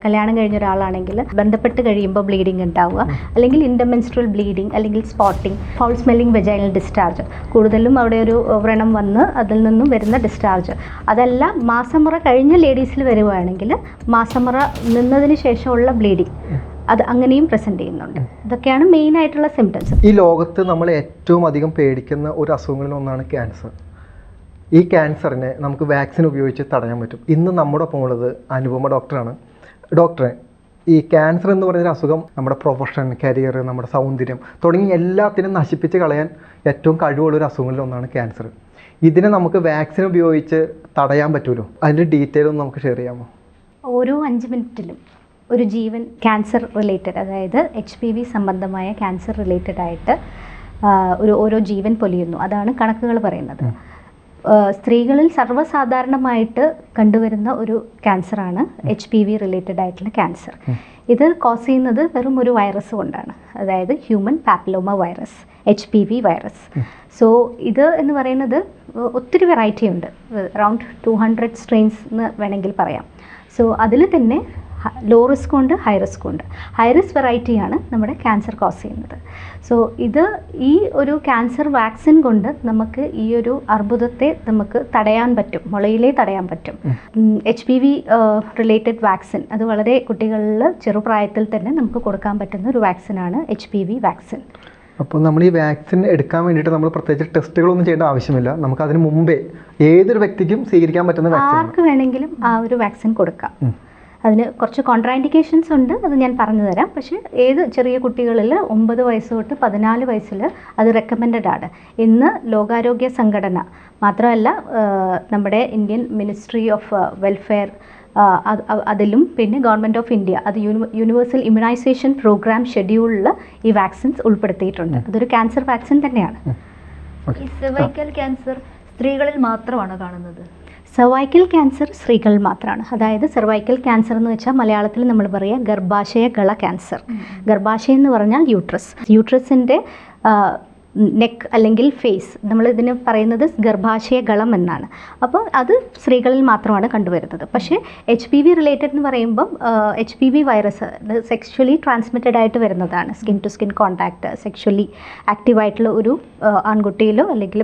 കല്യാണം കഴിഞ്ഞ ഒരാളാണെങ്കിൽ ബന്ധപ്പെട്ട് കഴിയുമ്പോൾ ബ്ലീഡിങ് ഉണ്ടാവുക, അല്ലെങ്കിൽ ഇൻ്റർമെൻസ്ട്രൽ ബ്ലീഡിങ്, അല്ലെങ്കിൽ spotting, foul smelling vaginal discharge, കൂടുതലും അവിടെ ഒരു വ്രണം വന്ന് അതിൽ നിന്നും വരുന്ന ഡിസ്ചാർജ്. അതെല്ലാം മാസമുറ കഴിഞ്ഞ ലേഡീസിൽ വരുവാണെങ്കിൽ മാസമുറ നിന്നതിന് ശേഷമുള്ള ബ്ലീഡിങ്, അത് അങ്ങനെയും പ്രസൻറ്റ് ചെയ്യുന്നുണ്ട്. ഇതൊക്കെയാണ് മെയിൻ ആയിട്ടുള്ള സിംറ്റംസ്. ഈ ലോകത്ത് നമ്മൾ ഏറ്റവും അധികം പേടിക്കുന്ന ഒരു അസുഖങ്ങളിൽ ഒന്നാണ് ക്യാൻസർ. ഈ ക്യാൻസറിനെ നമുക്ക് വാക്സിൻ ഉപയോഗിച്ച് തടയാൻ പറ്റും. ഇന്ന് നമ്മുടെ ഒപ്പം ഉള്ളത് അനുപമ ഡോക്ടറാണ്. ഡോക്ടറെ, ഈ ക്യാൻസർ എന്ന് പറയുന്ന അസുഖം നമ്മുടെ പ്രൊഫഷൻ, കരിയർ, നമ്മുടെ സൗന്ദര്യം തുടങ്ങി എല്ലാത്തിനും നശിപ്പിച്ച് കളയാൻ ഏറ്റവും കഴിവുള്ളൊരു അസുഖങ്ങളിൽ ഒന്നാണ് ക്യാൻസർ. ഇതിനെ നമുക്ക് വാക്സിൻ ഉപയോഗിച്ച് തടയാൻ പറ്റുമല്ലോ? അതിൻ്റെ ഡീറ്റെയിൽ ഒന്ന് നമുക്ക് ഷെയർ ചെയ്യാമോ? ഓരോ 5 മിനിറ്റിലും ഒരു ജീവൻ ക്യാൻസർ റിലേറ്റഡ്, അതായത് HPV സംബന്ധമായ ക്യാൻസർ റിലേറ്റഡ് ആയിട്ട് ഓരോ ജീവൻ പൊലിയുന്നു. അതാണ് കണക്കുകൾ പറയുന്നത്. സ്ത്രീകളിൽ സർവ്വസാധാരണമായിട്ട് കണ്ടുവരുന്ന ഒരു ക്യാൻസറാണ് HPV റിലേറ്റഡ് ആയിട്ടുള്ള ക്യാൻസർ. ഇത് കോസ് ചെയ്യുന്നത് വെറും ഒരു വൈറസ് കൊണ്ടാണ്, അതായത് human papilloma virus, HPV virus. So ഇത് എന്ന് പറയുന്നത് ഒത്തിരി വെറൈറ്റി ഉണ്ട്, അറൗണ്ട് 200 സ്ട്രെയിൻസ് എന്ന് വേണമെങ്കിൽ പറയാം. സോ അതിൽ തന്നെ ലോ റിസ്ക് ഉണ്ട്, ഹൈ റിസ്ക് ഉണ്ട്. ഹൈ റിസ്ക് വെറൈറ്റിയാണ് നമ്മുടെ ക്യാൻസർ കോസ് ചെയ്യുന്നത്. സോ ഈ ഒരു ക്യാൻസർ വാക്സിൻ കൊണ്ട് നമുക്ക് ഈ ഒരു അർബുദത്തെ നമുക്ക് തടയാൻ പറ്റും, മുളയിലേ തടയാൻ പറ്റും. HPV റിലേറ്റഡ് വാക്സിൻ, അത് വളരെ കുട്ടികളിൽ ചെറുപ്രായത്തിൽ തന്നെ നമുക്ക് കൊടുക്കാൻ പറ്റുന്ന ഒരു വാക്സിനാണ് HPV വാക്സിൻ. അപ്പോൾ നമ്മൾ ഈ വാക്സിൻ എടുക്കാൻ വേണ്ടിയിട്ട് നമ്മൾ പ്രത്യേകിച്ച് ടെസ്റ്റുകളൊന്നും ചെയ്യേണ്ട ആവശ്യമില്ല. നമുക്ക് അതിന് മുമ്പേ ഏതൊരു വ്യക്തിക്കും സ്വീകരിക്കാൻ പറ്റുന്ന വാക്സിൻ, ആർക്ക് വേണമെങ്കിലും ആ ഒരു വാക്സിൻ കൊടുക്കാം. അതിന് കുറച്ച് കോൺട്രാഇൻഡിക്കേഷൻസ് ഉണ്ട്, അത് ഞാൻ പറഞ്ഞു തരാം. പക്ഷേ ഏത് ചെറിയ കുട്ടികളിൽ 9 വയസ്സ് തൊട്ട് 14 വയസ്സിൽ അത് റെക്കമെൻഡഡ് ആണ്. ഇന്ന് ലോകാരോഗ്യ സംഘടന മാത്രമല്ല, നമ്മുടെ ഇന്ത്യൻ മിനിസ്ട്രി ഓഫ് വെൽഫെയർ അതിലും പിന്നെ ഗവൺമെൻറ് ഓഫ് ഇന്ത്യ അത് യൂണിവേഴ്സൽ ഇമ്മ്യൂണൈസേഷൻ പ്രോഗ്രാം ഷെഡ്യൂളിൽ ഈ വാക്സിൻസ് ഉൾപ്പെടുത്തിയിട്ടുണ്ട്. അതൊരു ക്യാൻസർ വാക്സിൻ തന്നെയാണ്. ഈ സെർവൈക്കൽ ക്യാൻസർ സ്ത്രീകളിൽ മാത്രമാണ് കാണുന്നത്? സെർവൈക്കൽ ക്യാൻസർ സ്ത്രീകളിൽ മാത്രമാണ്. അതായത് സെർവൈക്കൽ ക്യാൻസർ എന്ന് വെച്ചാൽ മലയാളത്തിൽ നമ്മൾ പറയുക ഗർഭാശയ ഗള ക്യാൻസർ. ഗർഭാശയം എന്ന് പറഞ്ഞാൽ യൂട്രസിൻ്റെ നെക്ക് അല്ലെങ്കിൽ ഫേസ്, നമ്മളിതിന് പറയുന്നത് ഗർഭാശയ ഗളം എന്നാണ്. അപ്പോൾ അത് സ്ത്രീകളിൽ മാത്രമാണ് കണ്ടുവരുന്നത്. പക്ഷേ HPV റിലേറ്റഡ് എന്ന് പറയുമ്പം HPV വൈറസ് സെക്ഷുവലി ട്രാൻസ്മിറ്റഡ് ആയിട്ട് വരുന്നതാണ്. Skin to skin contact, sexually ആക്റ്റീവായിട്ടുള്ള ഒരു ആൺകുട്ടിയിലോ അല്ലെങ്കിൽ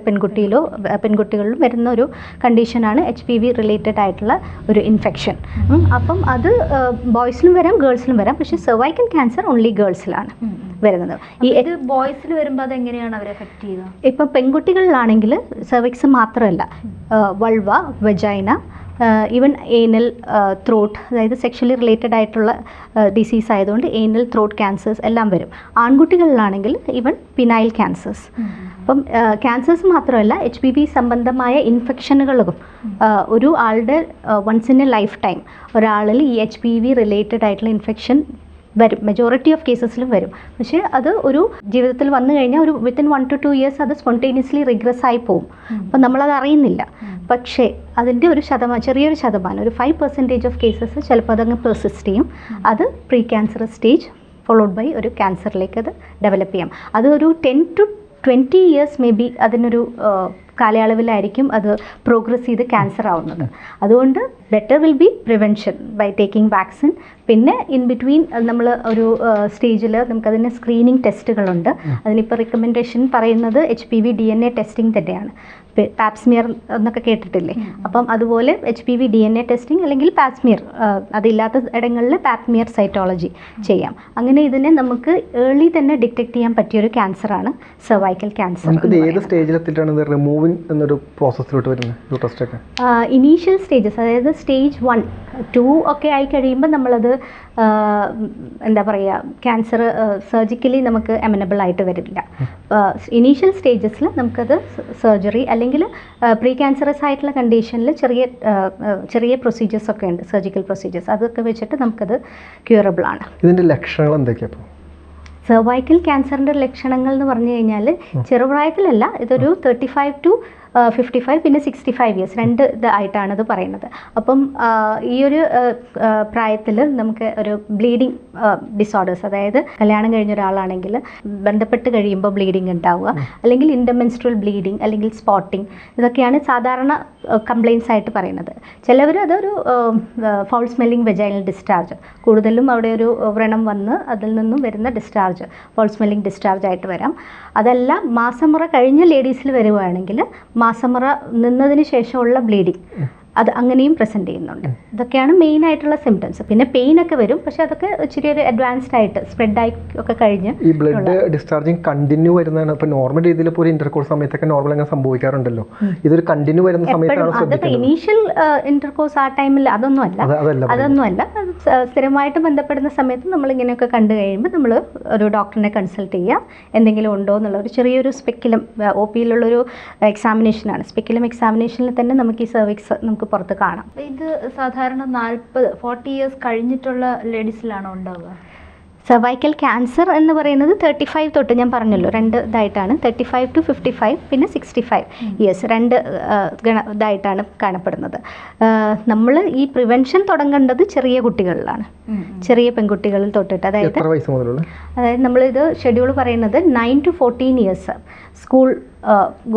പെൺകുട്ടികളിലും വരുന്ന ഒരു കണ്ടീഷനാണ് HPV റിലേറ്റഡ് ആയിട്ടുള്ള ഒരു ഇൻഫെക്ഷൻ. അപ്പം അത് ബോയ്സിലും വരാം, ഗേൾസിലും വരാം. പക്ഷേ സെർവൈക്കൽ ക്യാൻസർ ഓൺലി ഗേൾസിലാണ് വരുന്നത്. ഈ ബോയ്സിൽ വരുമ്പോൾ അതെങ്ങനെയാണ് അവരെ എഫക്ട് ചെയ്യുക? ഇപ്പം പെൺകുട്ടികളിലാണെങ്കിൽ സെർവിക്സ് മാത്രമല്ല, vulva, vagina, even anal, throat, അതായത് സെക്ഷലി റിലേറ്റഡ് ആയിട്ടുള്ള ഡിസീസ് ആയതുകൊണ്ട് ഏനൽ, ത്രോട്ട് ക്യാൻസേഴ്സ് എല്ലാം വരും. ആൺകുട്ടികളിലാണെങ്കിൽ ഈവൻ പിനൈൽ ക്യാൻസേഴ്സ്. അപ്പം ക്യാൻസേഴ്സ് മാത്രമല്ല, HPV സംബന്ധമായ ഇൻഫെക്ഷനുകളും ഒരു ആളുടെ once in a lifetime ഒരാളിൽ ഈ HPV റിലേറ്റഡ് ആയിട്ടുള്ള ഇൻഫെക്ഷൻ വരും. മെജോറിറ്റി ഓഫ് കേസസിലും വരും. പക്ഷേ അത് ഒരു ജീവിതത്തിൽ വന്നു കഴിഞ്ഞാൽ ഒരു വിത്തിൻ 1 to 2 ഇയേഴ്സ് അത് സ്പോണ്ടേനിയസ്ലി റിഗ്രസ് ആയി പോകും. അപ്പം നമ്മളത് അറിയുന്നില്ല. പക്ഷേ അതിൻ്റെ ഒരു ചെറിയൊരു ശതമാനം, ഒരു 5% ഓഫ് കേസസ് ചിലപ്പോൾ അതങ്ങ് പെർസിസ്റ്റ് ചെയ്യും. അത് pre cancer stage followed by ഒരു ക്യാൻസറിലേക്ക് അത് ഡെവലപ്പ് ചെയ്യാം. അത് ഒരു 10 to 20 ഇയേഴ്സ് മേ ബി അതിനൊരു കാലയളവിലായിരിക്കും അത് പ്രോഗ്രസ് ചെയ്ത് ക്യാൻസർ ആവുന്നത്. അതുകൊണ്ട് better will be prevention by taking vaccine. പിന്നെ ഇൻ ബിറ്റ്വീൻ നമ്മൾ ഒരു സ്റ്റേജിൽ നമുക്കതിന് സ്ക്രീനിങ് ടെസ്റ്റുകളുണ്ട്. അതിനിപ്പോൾ റിക്കമെൻഡേഷൻ പറയുന്നത് HPV DNA ടെസ്റ്റിംഗ് തന്നെയാണ്. പാപ്സ്മിയർ എന്നൊക്കെ കേട്ടിട്ടില്ലേ? അപ്പം അതുപോലെ HPV DNA ടെസ്റ്റിംഗ് അല്ലെങ്കിൽ പാപ്സ്മിയർ, അതില്ലാത്ത ഇടങ്ങളിൽ പാപ്മിയർ സൈറ്റോളജി ചെയ്യാം. അങ്ങനെ ഇതിനെ നമുക്ക് ഏർലി തന്നെ ഡിറ്റക്ട് ചെയ്യാൻ പറ്റിയൊരു ക്യാൻസറാണ് സെർവൈക്കൽ ക്യാൻസർ. ഏത് സ്റ്റേജിലെത്തിയിട്ടാണ് ഇത് റിമൂവിങ് എന്നൊരു പ്രോസസ്സിലോട്ട് വരുന്നത്? ഇനീഷ്യൽ സ്റ്റേജസ്, അതായത് സ്റ്റേജ് 1, 2 ഒക്കെ ആയി കഴിയുമ്പോൾ നമ്മളത് എന്താ പറയുക, ക്യാൻസർ സർജിക്കലി നമുക്ക് എമനബിൾ ആയിട്ട് വരില്ല. ഇനീഷ്യൽ സ്റ്റേജസിൽ നമുക്കത് സർജറി അല്ലെങ്കിൽ പ്രീ ക്യാൻസറസ് ആയിട്ടുള്ള കണ്ടീഷനിൽ ചെറിയ പ്രൊസീജിയേഴ്സ് ഒക്കെ ഉണ്ട്, സർജിക്കൽ പ്രൊസീജിയേഴ്സ്. അതൊക്കെ വെച്ചിട്ട് നമുക്കത് ക്യൂറബിൾ ആണ്. ഇതിൻ്റെ ലക്ഷണങ്ങൾ എന്തൊക്കെയാണ്? സെർവൈക്കൽ ക്യാൻസറിൻ്റെ ലക്ഷണങ്ങൾ എന്ന് പറഞ്ഞു കഴിഞ്ഞാൽ ചെറുപ്രായത്തിലല്ല, ഇതൊരു 35 to 55 പിന്നെ 65 ഇയേഴ്സ് രണ്ട് ഇതായിട്ടാണ് ഇത് പറയുന്നത്. അപ്പം ഈ ഒരു പ്രായത്തിൽ നമുക്ക് ഒരു ബ്ലീഡിങ് ഡിസോർഡേഴ്സ്, അതായത് കല്യാണം കഴിഞ്ഞ ഒരാളാണെങ്കിൽ ബന്ധപ്പെട്ട് കഴിയുമ്പോൾ ബ്ലീഡിങ് ഉണ്ടാവുക, അല്ലെങ്കിൽ ഇൻ്റർമെൻസ്ട്രൽ ബ്ലീഡിങ്, അല്ലെങ്കിൽ സ്പോട്ടിങ്, ഇതൊക്കെയാണ് സാധാരണ കംപ്ലയിൻസ് ആയിട്ട് പറയുന്നത്. ചിലവർ അതൊരു ഫൗൾ സ്മെല്ലിംഗ് വെജൈനൽ ഡിസ്ചാർജ്, കൂടുതലും അവിടെ ഒരു വ്രണം വന്ന് അതിൽ നിന്നും വരുന്ന ഡിസ്ചാർജ് ഫൗൾ സ്മെല്ലിംഗ് ഡിസ്ചാർജ് ആയിട്ട് വരാം. അതല്ല മാസമുറ കഴിഞ്ഞ ലേഡീസിൽ വരുവാണെങ്കിൽ മാസമുറ നിന്നതിന് ശേഷമുള്ള ബ്ലീഡിങ് അത് അങ്ങനെയും പ്രസൻറ്റ് ചെയ്യുന്നുണ്ട്. ഇതൊക്കെയാണ് മെയിൻ ആയിട്ടുള്ള സിംറ്റംസ്. പിന്നെ പെയിൻ ഒക്കെ വരും, പക്ഷെ അതൊക്കെ ഇച്ചിരി ഒരു അഡ്വാൻസ്ഡ് ആയിട്ട് സ്പ്രെഡായി ഒക്കെ കഴിഞ്ഞ് ഈ ബ്ലഡ് ഡിസ്ചാർജിങ് കണ്ടിന്യൂ വരുന്നതാണ്. ഇപ്പോൾ നോർമൽ രീതിയിൽ ഇപ്പോൾ ഒരു ഇന്റർകോഴ്സ് സമയത്തൊക്കെ നോർമൽ അങ്ങനെ സംഭവിക്കാറുണ്ടല്ലോ, ഇതൊരു കണ്ടിന്യൂ വരുന്ന സമയത്താണ് അതിപ്പോൾ ഇനീഷ്യൽ ഇന്റർകോഴ്സ് ആ ടൈമിൽ അതൊന്നുമല്ല. സ്ഥിരമായിട്ട് ബന്ധപ്പെടുന്ന സമയത്ത് നമ്മൾ ഇങ്ങനെയൊക്കെ കണ്ടു കഴിയുമ്പോൾ നമ്മൾ ഒരു ഡോക്ടറിനെ കൺസൾട്ട് ചെയ്യുക, എന്തെങ്കിലും ഉണ്ടോ എന്നുള്ള ഒരു ചെറിയൊരു സ്പെക്കുലം ഒ പിയിലുള്ളൊരു എക്സാമിനേഷനാണ്. സ്പെക്കുലം എക്സാമിനേഷനിൽ തന്നെ നമുക്ക് ഈ സെർവിക്സ് നമുക്ക് പുറത്ത് കാണാം. ഇത് സാധാരണ 40 ഇയേഴ്സ് കഴിഞ്ഞിട്ടുള്ള ലേഡീസിലാണോ ഉണ്ടാവുക? സർവൈക്കൽ ക്യാൻസർ എന്ന് പറയുന്നത് 35 തൊട്ട്, ഞാൻ പറഞ്ഞല്ലോ രണ്ട് ഇതായിട്ടാണ്, 35 to 55 പിന്നെ 65 ഇയേഴ്സ് രണ്ട് ഇതായിട്ടാണ് കാണപ്പെടുന്നത്. നമ്മൾ ഈ പ്രിവെൻഷൻ തുടങ്ങേണ്ടത് ചെറിയ കുട്ടികളിലാണ്, ചെറിയ പെൺകുട്ടികളിൽ തൊട്ടിട്ട്. അതായത് നമ്മളിത് ഷെഡ്യൂൾ പറയുന്നത് 9 to 14 years school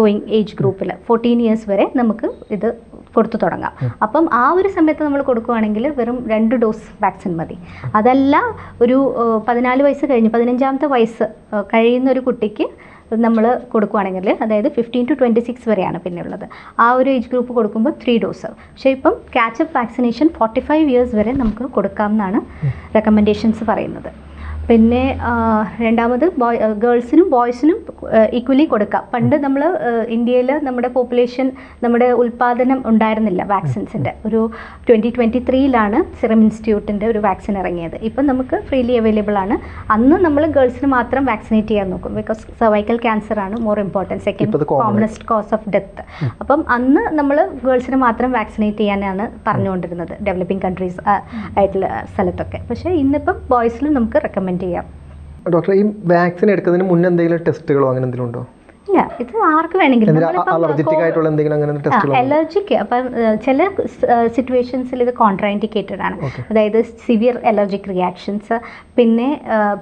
going age ഗ്രൂപ്പിൽ 14 ഇയേഴ്സ് വരെ നമുക്ക് ഇത് കൊടുത്തു തുടങ്ങാം. അപ്പം ആ ഒരു സമയത്ത് നമ്മൾ കൊടുക്കുകയാണെങ്കിൽ വെറും 2 ഡോസ് വാക്സിൻ മതി. അതല്ല ഒരു 14 വയസ്സ് കഴിഞ്ഞ് 15ാമത്തെ വയസ്സ് കഴിയുന്ന ഒരു കുട്ടിക്ക് നമ്മൾ കൊടുക്കുകയാണെങ്കിൽ, അതായത് 15 to 26 വരെയാണ് പിന്നെ ഉള്ളത്, ആ ഒരു ഏജ് ഗ്രൂപ്പ് കൊടുക്കുമ്പോൾ 3 ഡോസ്. പക്ഷേ ഇപ്പം ക്യാച്ചപ്പ് വാക്സിനേഷൻ 45 ഇയേഴ്സ് വരെ നമുക്ക് കൊടുക്കാമെന്നാണ് റെക്കമെൻഡേഷൻസ് പറയുന്നത്. പിന്നെ രണ്ടാമത് ഗേൾസിനും ബോയ്സിനും ഈക്വലി കൊടുക്കാം. പണ്ട് നമ്മൾ ഇന്ത്യയിൽ നമ്മുടെ പോപ്പുലേഷൻ, നമ്മുടെ ഉൽപ്പാദനം ഉണ്ടായിരുന്നില്ല വാക്സിൻസിൻ്റെ. ഒരു 2023 സിറം ഇൻസ്റ്റിറ്റ്യൂട്ടിൻ്റെ ഒരു വാക്സിൻ ഇറങ്ങിയത്. ഇപ്പം നമുക്ക് ഫ്രീലി അവൈലബിൾ ആണ്. അന്ന് നമ്മൾ ഗേൾസിന് മാത്രം വാക്സിനേറ്റ് ചെയ്യാൻ നോക്കും, ബിക്കോസ് സർവൈക്കൽ ക്യാൻസർ ആണ് more important, second commonest cause of death. അപ്പം അന്ന് നമ്മൾ ഗേൾസിന് മാത്രം വാക്സിനേറ്റ് ചെയ്യാനാണ് പറഞ്ഞുകൊണ്ടിരുന്നത് ഡെവലപ്പിംഗ് കൺട്രീസ് ആയിട്ടുള്ള സ്ഥലത്തൊക്കെ. പക്ഷേ ഇന്നിപ്പം ബോയ്സിലും നമുക്ക് റെക്കമെൻഡ് ചെയ്യാം. ഡോക്ടർ, ഈ വാക്സിൻ എടുക്കുന്നതിന് മുന്നേ എന്തെങ്കിലും ടെസ്റ്റുകളോ അങ്ങനെ എന്തെങ്കിലും ഉണ്ടോ? ഇല്ല, ഇത് ആർക്ക് വേണമെങ്കിലും. അലർജിക്ക് അപ്പം ചില സിറ്റുവേഷൻസിൽ ഇത് കോൺട്രാഇൻഡിക്കേറ്റഡ് ആണ്. അതായത് സിവിയർ അലർജിക് റിയാക്ഷൻസ്, പിന്നെ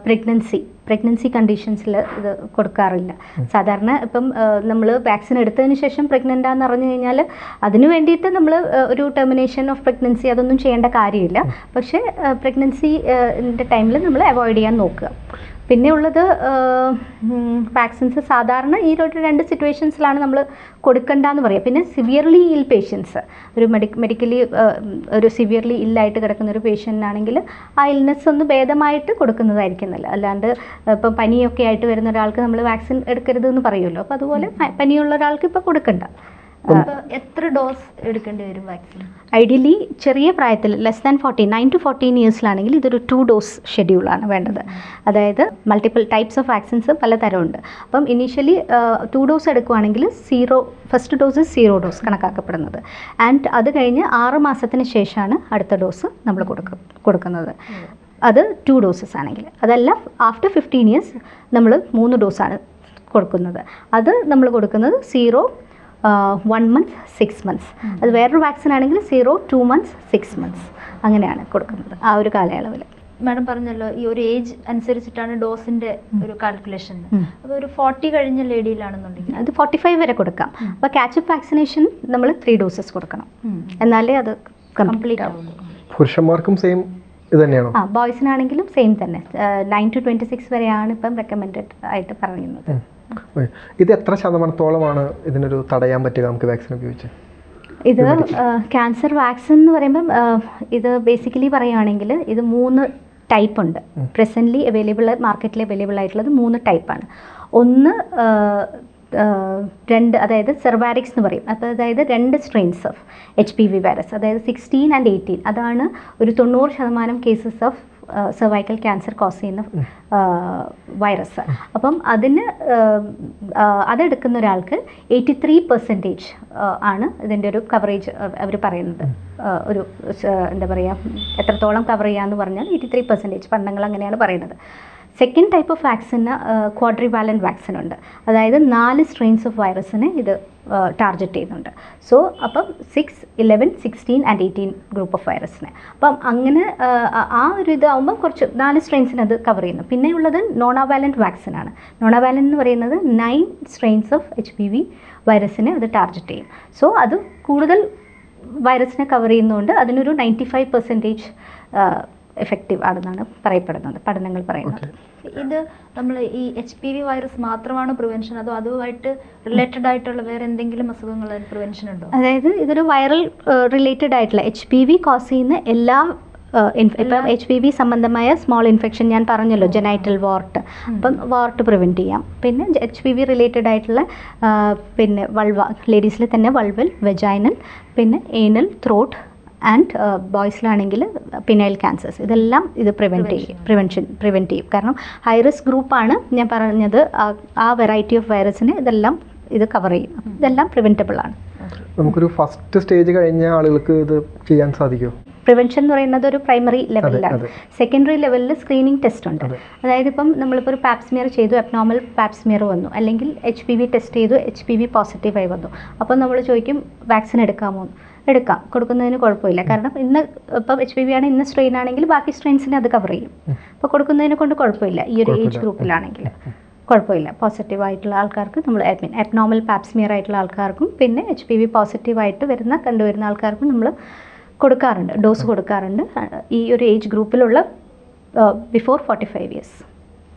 പ്രഗ്നൻസി കണ്ടീഷൻസിൽ ഇത് കൊടുക്കാറില്ല. സാധാരണ ഇപ്പം നമ്മൾ വാക്സിൻ എടുത്തതിന് ശേഷം പ്രഗ്നൻ്റ് ആണെന്ന് അറിഞ്ഞു കഴിഞ്ഞാൽ അതിന് വേണ്ടിയിട്ട് നമ്മൾ ഒരു ടെർമിനേഷൻ ഓഫ് പ്രഗ്നൻസി അതൊന്നും ചെയ്യേണ്ട കാര്യമില്ല. പക്ഷേ പ്രഗ്നൻസിൻ്റെ ടൈമിൽ നമ്മൾ അവോയ്ഡ് ചെയ്യാൻ നോക്കുക. പിന്നെ ഉള്ളത് വാക്സിൻസ് സാധാരണ ഈ 2 സിറ്റുവേഷൻസിലാണ് നമ്മൾ കൊടുക്കേണ്ടതെന്ന് പറയുക. പിന്നെ സിവിയർലി ഇൽ പേഷ്യൻസ്, ഒരു മെഡിക്കലി ഒരു സിവിയർലി ഇല്ലായിട്ട് കിടക്കുന്ന ഒരു പേഷ്യൻ്റാണെങ്കിൽ ആ ഇൽനെസ് ഒന്ന് ഭേദമായിട്ട് കൊടുക്കുന്നതായിരിക്കും നല്ലത്. അല്ലാണ്ട് ഇപ്പം പനിയൊക്കെ ആയിട്ട് വരുന്ന ഒരാൾക്ക് നമ്മൾ വാക്സിൻ എടുക്കരുതെന്ന് പറയുമല്ലോ, അപ്പോൾ അതുപോലെ പനിയുള്ള ഒരാൾക്ക് ഇപ്പോൾ കൊടുക്കണ്ട. എത്ര ഡോസ് എടുക്കേണ്ടി വരും വാക്സിൻ? ഐഡിയലി ചെറിയ പ്രായത്തിൽ ലെസ് ദാൻ 9 to 14 ഇയേഴ്സിലാണെങ്കിൽ ഇതൊരു 2 ഡോസ് ഷെഡ്യൂളാണ് വേണ്ടത്. അതായത് മൾട്ടിപ്പിൾ ടൈപ്സ് ഓഫ് വാക്സിൻസ് പലതരമുണ്ട്. അപ്പം ഇനീഷ്യലി 2 ഡോസ് എടുക്കുകയാണെങ്കിൽ ഫസ്റ്റ് ഡോസ് 0 ഡോസ് കണക്കാക്കപ്പെടുന്നത്. ആൻഡ് അത് കഴിഞ്ഞ് 6 മാസത്തിന് ശേഷമാണ് അടുത്ത ഡോസ് നമ്മൾ കൊടുക്കുന്നത്. അത് 2 ഡോസസ് ആണെങ്കിൽ. അതല്ല ആഫ്റ്റർ 15 ഇയേഴ്സ് നമ്മൾ 3 ഡോസാണ് കൊടുക്കുന്നത്. അത് നമ്മൾ കൊടുക്കുന്നത് 0, 1 month, 6 months. അത് വേറൊരു വാക്സിൻ ആണെങ്കിൽ 0, 2 months, 6 months അങ്ങനെയാണ് കൊടുക്കുന്നത് ആ ഒരു കാലയളവിൽ. മാഡം പറഞ്ഞല്ലോ ഈ ഒരു ഏജ് അനുസരിച്ചിട്ടാണ് ഡോസിന്റെ ഒരു കാൽക്കുലേഷൻ. അപ്പോൾ ഒരു 40 കഴിഞ്ഞ ലേഡിയിലാണെന്നുണ്ടെങ്കിൽ അത് 45 വരെ കൊടുക്കാം. അപ്പോൾ ക്യാച്ചപ്പ് വാക്സിനേഷൻ നമ്മൾ 3 ഡോസസ് കൊടുക്കണം, എന്നാലേ അത് കംപ്ലീറ്റ് ആവുള്ളൂ. പുരുഷന്മാർക്കും സെയിം ഇത് തന്നെയാണോ? ബോയ്സിനാണെങ്കിലും സെയിം തന്നെ. 9 to 26 വരെയാണ് ഇപ്പം റെക്കമെൻഡഡ് ആയിട്ട് പറയുന്നത്. ഇത് എത്ര ശതമാനത്തോളമാണ് ഇതിനൊരു തടയാൻ പറ്റുക നമുക്ക് വാക്സിൻ ഉപയോഗിച്ച്? ഇത് ക്യാൻസർ വാക്സിൻ എന്ന് പറയുമ്പം ഇത് ബേസിക്കലി പറയുകയാണെങ്കിൽ ഇത് 3 ടൈപ്പ് ഉണ്ട്. പ്രസൻ്റ്ലി മാർക്കറ്റിൽ അവൈലബിൾ ആയിട്ടുള്ളത് 3 ടൈപ്പാണ്. ഒന്ന് 2, അതായത് സെർവാരിക്സ് എന്ന് പറയും. അപ്പോൾ അതായത് 2 സ്ട്രെയിൻസ് ഓഫ് HPV വൈറസ്, അതായത് 16 and 18. അതാണ് ഒരു 90% cases of cervical cancer cause ചെയ്യുന്ന വൈറസ്. അപ്പം അതെടുക്കുന്ന ഒരാൾക്ക് 83% ആണ് ഇതിൻ്റെ ഒരു കവറേജ് അവർ പറയുന്നത്. ഒരു എന്താ പറയുക, എത്രത്തോളം കവർ ചെയ്യാമെന്ന് പറഞ്ഞാൽ 83% പഠനങ്ങൾ അങ്ങനെയാണ് പറയുന്നത്. സെക്കൻഡ് ടൈപ്പ് ഓഫ് വാക്സിന് ക്വാഡ്രിവാലൻറ്റ് വാക്സിൻ ഉണ്ട്. അതായത് 4 സ്ട്രെയിൻസ് ഓഫ് വൈറസിനെ ഇത് ടാർഗറ്റ് ചെയ്യുന്നുണ്ട്. സോ അപ്പം 6, 11, 16 ആൻഡ് 18 ഗ്രൂപ്പ് ഓഫ് വൈറസിനെ. അപ്പം അങ്ങനെ ആ ഒരു ഇതാവുമ്പോൾ കുറച്ച് 4 സ്ട്രെയിൻസിന് അത് കവർ ചെയ്യുന്നു. പിന്നെയുള്ളത് നോണാവാലൻറ്റ് വാക്സിനാണ്. നോണാവാലൻറ്റ് എന്ന് പറയുന്നത് 9 സ്ട്രെയിൻസ് ഓഫ് HPV വൈറസിനെ അത് ടാർഗറ്റ് ചെയ്യും. സോ അത് കൂടുതൽ വൈറസിനെ കവർ ചെയ്യുന്നതുകൊണ്ട് അതിനൊരു 95% എഫക്റ്റീവ് ആണെന്നാണ് പറയപ്പെടുന്നത്, പഠനങ്ങൾ പറയുന്നത്. ഇത് നമ്മൾ ഈ HPV വൈറസ് മാത്രമാണ് പ്രിവെൻഷൻ, അതോ അതുമായിട്ട് റിലേറ്റഡ് ആയിട്ടുള്ള വേറെ എന്തെങ്കിലും അസുഖങ്ങൾ പ്രിവെൻഷൻ ഉണ്ടോ? അതായത് ഇതൊരു വൈറൽ റിലേറ്റഡ് ആയിട്ടുള്ള HPV കോസ് ചെയ്യുന്ന എല്ലാ ഇപ്പം HPV സംബന്ധമായ സ്മോൾ ഇൻഫെക്ഷൻ ഞാൻ പറഞ്ഞല്ലോ, ജെനൈറ്റൽ വാർട്ട്, അപ്പം വാർട്ട് പ്രിവെൻറ്റ് ചെയ്യാം. പിന്നെ HPV റിലേറ്റഡ് ആയിട്ടുള്ള പിന്നെ വൾവ, ലേഡീസിൽ തന്നെ വൾവൽ, വെജൈനൽ, പിന്നെ ഏനൽ, ത്രോട്ട് ആൻഡ് ബോയ്സിലാണെങ്കിൽ പിനൈൽ ക്യാൻസേഴ്സ്, ഇതെല്ലാം ഇത് പ്രിവെൻറ്റ് ചെയ്യും. കാരണം ഹൈ റിസ്ക് ഗ്രൂപ്പാണ് ഞാൻ പറഞ്ഞത്, ആ വെറൈറ്റി ഓഫ് വൈറസിനെ ഇതെല്ലാം ഇത് കവർ ചെയ്യും. ഇതെല്ലാം പ്രിവെൻറ്റബിൾ ആണ്. നമുക്കൊരു ഫസ്റ്റ് സ്റ്റേജ് കഴിഞ്ഞ ആളുകൾക്ക് ഇത് ചെയ്യാൻ സാധിക്കുമോ? പ്രിവെൻഷൻ എന്ന് പറയുന്നത് ഒരു പ്രൈമറി ലെവലിലാണ്. സെക്കൻഡറി ലെവലിൽ സ്ക്രീനിങ് ടെസ്റ്റ് ഉണ്ട്. അതായത് ഇപ്പം നമ്മളിപ്പോൾ ഒരു പാപ്സ്മിയർ ചെയ്തു, അബ്നോർമൽ പാപ്സ്മിയർ വന്നു, അല്ലെങ്കിൽ HPV ടെസ്റ്റ് ചെയ്തു, HPV പോസിറ്റീവായി വന്നു. അപ്പം നമ്മൾ ചോദിക്കും വാക്സിൻ എടുക്കാമോ? എടുക്കാം, കൊടുക്കുന്നതിന് കുഴപ്പമില്ല. കാരണം ഇന്ന് ഇപ്പം HPV ആണ്, ഇന്ന് സ്ട്രെയിൻ ആണെങ്കിൽ ബാക്കി സ്ട്രെയിൻസിനെ അത് കവർ ചെയ്യും. അപ്പോൾ കൊടുക്കുന്നതിനെ കൊണ്ട് കുഴപ്പമില്ല. ഈ ഒരു ഏജ് ഗ്രൂപ്പിലാണെങ്കിൽ കുഴപ്പമില്ല. പോസിറ്റീവ് ആയിട്ടുള്ള ആൾക്കാർക്ക് നമ്മൾ അബ്നോർമൽ പാപ്സ്മിയർ ആയിട്ടുള്ള ആൾക്കാർക്കും പിന്നെ HPV പോസിറ്റീവായിട്ട് കണ്ടുവരുന്ന ആൾക്കാർക്കും നമ്മൾ കൊടുക്കാറുണ്ട്, ഡോസ് കൊടുക്കാറുണ്ട്. ഈ ഒരു ഏജ് ഗ്രൂപ്പിലുള്ള ബിഫോർ 45 years.